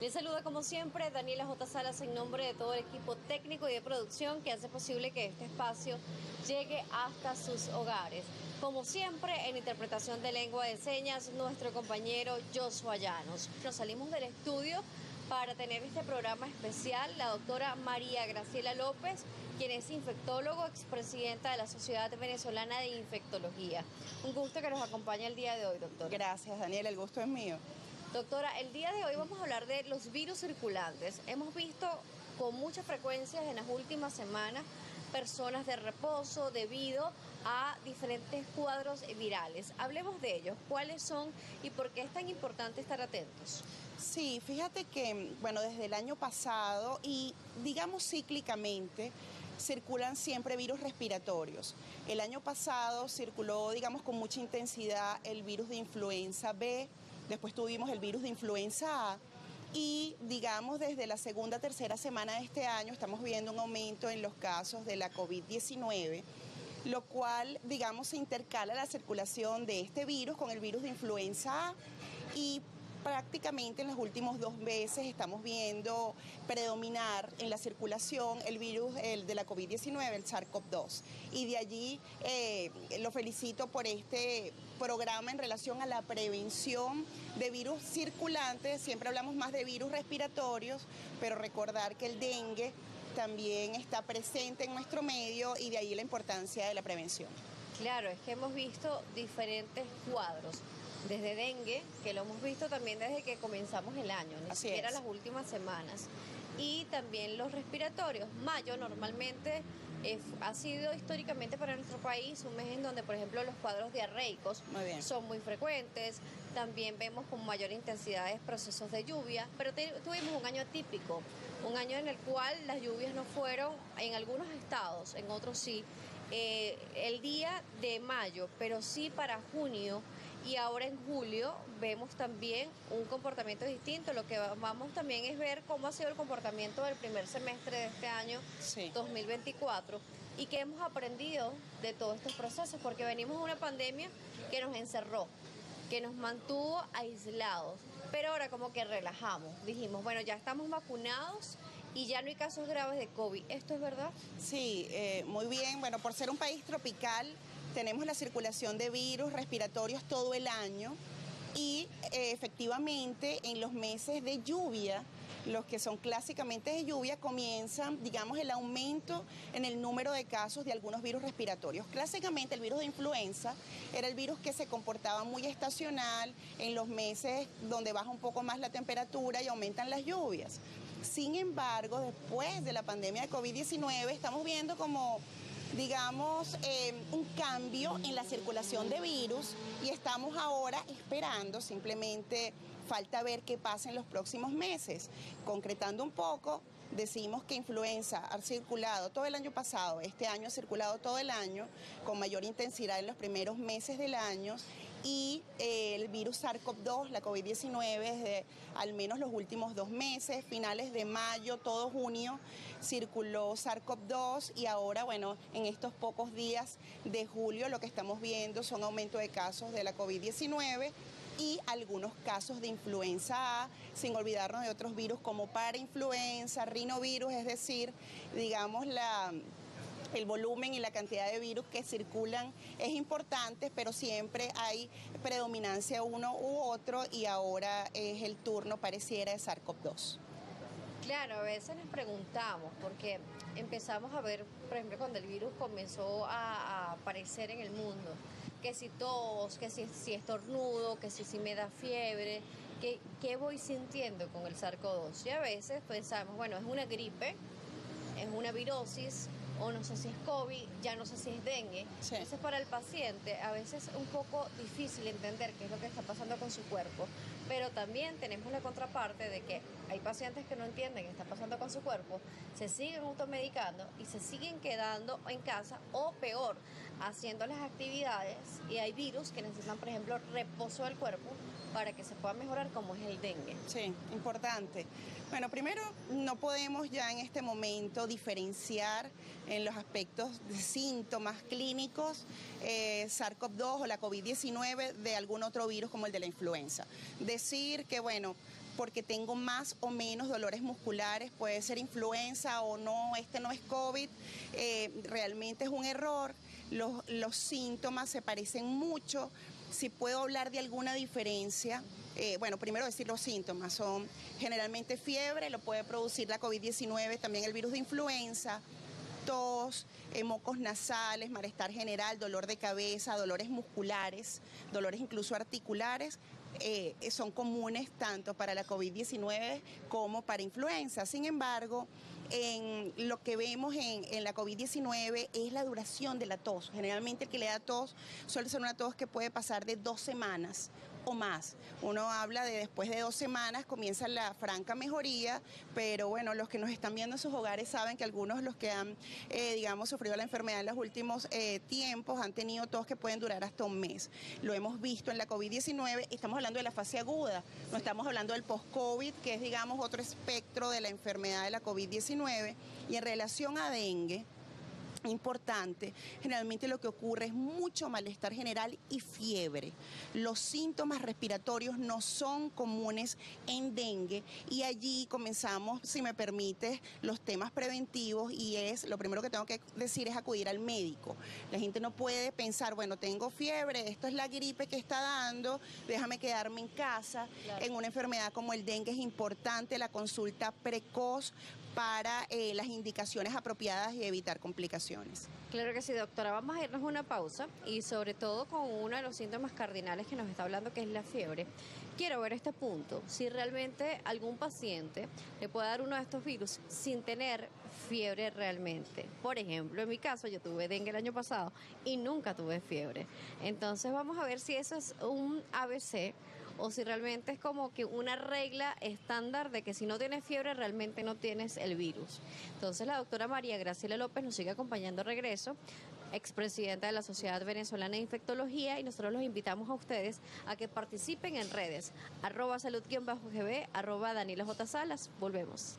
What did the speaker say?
Les saluda como siempre Daniela J. Salas en nombre de todo el equipo técnico y de producción que hace posible que este espacio llegue hasta sus hogares. Como siempre, en interpretación de lengua de señas, nuestro compañero Joshua Llanos. Nos salimos del estudio para tener este programa especial, la doctora María Graciela López, quien es infectólogo, expresidenta de la Sociedad Venezolana de Infectología. Un gusto que nos acompañe el día de hoy, doctora. Gracias, Daniela, el gusto es mío. Doctora, el día de hoy vamos a hablar de los virus circulantes. Hemos visto con mucha frecuencia en las últimas semanas personas de reposo debido a diferentes cuadros virales. Hablemos de ellos, cuáles son y por qué es tan importante estar atentos. Sí, fíjate que, bueno, desde el año pasado y digamos cíclicamente, circulan siempre virus respiratorios. El año pasado circuló, digamos, con mucha intensidad el virus de influenza B, después tuvimos el virus de influenza A y, digamos, desde la segunda, tercera semana de este año estamos viendo un aumento en los casos de la COVID-19, lo cual, digamos, se intercala la circulación de este virus con el virus de influenza A y prácticamente en los últimos 2 meses estamos viendo predominar en la circulación el virus de la COVID-19, el SARS-CoV-2. Y de allí lo felicito por este programa en relación a la prevención de virus circulantes. Siempre hablamos más de virus respiratorios, pero recordar que el dengue también está presente en nuestro medio y de ahí la importancia de la prevención. Claro, es que hemos visto diferentes cuadros. Desde dengue, que lo hemos visto también desde que comenzamos el año, ni siquiera las últimas semanas. Y también los respiratorios. Mayo normalmente ha sido históricamente para nuestro país un mes en donde, por ejemplo, los cuadros diarreicos son muy frecuentes. También vemos con mayor intensidad procesos de lluvia, pero tuvimos un año atípico, un año en el cual las lluvias no fueron, en algunos estados, en otros sí, el día de mayo, pero sí para junio. Y ahora en julio vemos también un comportamiento distinto. Lo que vamos también es ver cómo ha sido el comportamiento del primer semestre de este año 2024 y qué hemos aprendido de todos estos procesos, porque venimos de una pandemia que nos encerró, que nos mantuvo aislados, pero ahora como que relajamos. Dijimos, bueno, ya estamos vacunados y ya no hay casos graves de COVID. ¿Esto es verdad? Sí, muy bien. Bueno, por ser un país tropical, tenemos la circulación de virus respiratorios todo el año y efectivamente en los meses de lluvia, los que son clásicamente de lluvia, comienzan, digamos, el aumento en el número de casos de algunos virus respiratorios. Clásicamente el virus de influenza era el virus que se comportaba muy estacional en los meses donde baja un poco más la temperatura y aumentan las lluvias. Sin embargo, después de la pandemia de COVID-19 estamos viendo como, digamos, un cambio en la circulación de virus y estamos ahora esperando, simplemente falta ver qué pasa en los próximos meses. Concretando un poco, decimos que influenza ha circulado todo el año pasado, este año ha circulado todo el año con mayor intensidad en los primeros meses del año y el virus SARS-CoV-2, la COVID-19, desde al menos los últimos 2 meses, finales de mayo, todo junio, circuló SARS-CoV-2 y ahora, bueno, en estos pocos días de julio lo que estamos viendo son aumentos de casos de la COVID-19 y algunos casos de influenza A, sin olvidarnos de otros virus como parainfluenza, rinovirus, es decir, digamos, el volumen y la cantidad de virus que circulan es importante, pero siempre hay predominancia uno u otro y ahora es el turno, pareciera, de SARS-CoV-2. Claro, a veces nos preguntamos, porque empezamos a ver, por ejemplo, cuando el virus comenzó a aparecer en el mundo, que si tos, que si estornudo, que si me da fiebre, ¿qué voy sintiendo con el SARS-CoV-2? Y a veces pensamos, bueno, es una gripe, es una virosis, o no sé si es COVID, ya no sé si es dengue. Sí. Entonces para el paciente a veces es un poco difícil entender qué es lo que está pasando con su cuerpo, pero también tenemos la contraparte de que hay pacientes que no entienden qué está pasando con su cuerpo, se siguen automedicando y se siguen quedando en casa o peor, haciendo las actividades y hay virus que necesitan, por ejemplo, reposo del cuerpo para que se pueda mejorar, como es el dengue. Sí, importante. Bueno, primero no podemos ya en este momento diferenciar en los aspectos de síntomas clínicos SARS-CoV-2 o la COVID-19 de algún otro virus como el de la influenza. Decir que, bueno, porque tengo más o menos dolores musculares, puede ser influenza o no, este no es COVID, realmente es un error. Los síntomas se parecen mucho. Si puedo hablar de alguna diferencia, bueno, primero decir los síntomas, son generalmente fiebre, lo puede producir la COVID-19, también el virus de influenza, tos, mocos nasales, malestar general, dolor de cabeza, dolores musculares, dolores incluso articulares, son comunes tanto para la COVID-19 como para influenza. Sin embargo, lo que vemos en la COVID-19 es la duración de la tos. Generalmente el que le da tos suele ser una tos que puede pasar de 2 semanas o más. Uno habla de después de 2 semanas comienza la franca mejoría, pero bueno, los que nos están viendo en sus hogares saben que algunos de los que han, digamos, sufrido la enfermedad en los últimos tiempos han tenido tos que pueden durar hasta un mes. Lo hemos visto en la COVID-19, estamos hablando de la fase aguda, no estamos hablando del post-COVID, que es, digamos, otro espectro de la enfermedad de la COVID-19, y en relación a dengue, importante, generalmente lo que ocurre es mucho malestar general y fiebre. Los síntomas respiratorios no son comunes en dengue y allí comenzamos, si me permites, los temas preventivos, y es, lo primero que tengo que decir es acudir al médico. La gente no puede pensar, bueno, tengo fiebre, esto es la gripe que está dando, déjame quedarme en casa. Claro. En una enfermedad como el dengue es importante la consulta precoz para las indicaciones apropiadas y evitar complicaciones. Claro que sí, doctora. Vamos a irnos a una pausa y sobre todo con uno de los síntomas cardinales que nos está hablando, que es la fiebre. Quiero ver este punto, si realmente algún paciente le puede dar uno de estos virus sin tener fiebre realmente. Por ejemplo, en mi caso, yo tuve dengue el año pasado y nunca tuve fiebre. Entonces vamos a ver si eso es un ABC o si realmente es como que una regla estándar de que si no tienes fiebre realmente no tienes el virus. Entonces la doctora María Graciela López nos sigue acompañando a regreso, expresidenta de la Sociedad Venezolana de Infectología, y nosotros los invitamos a ustedes a que participen en redes, @salud_gb, @DanielaJSalas. Volvemos.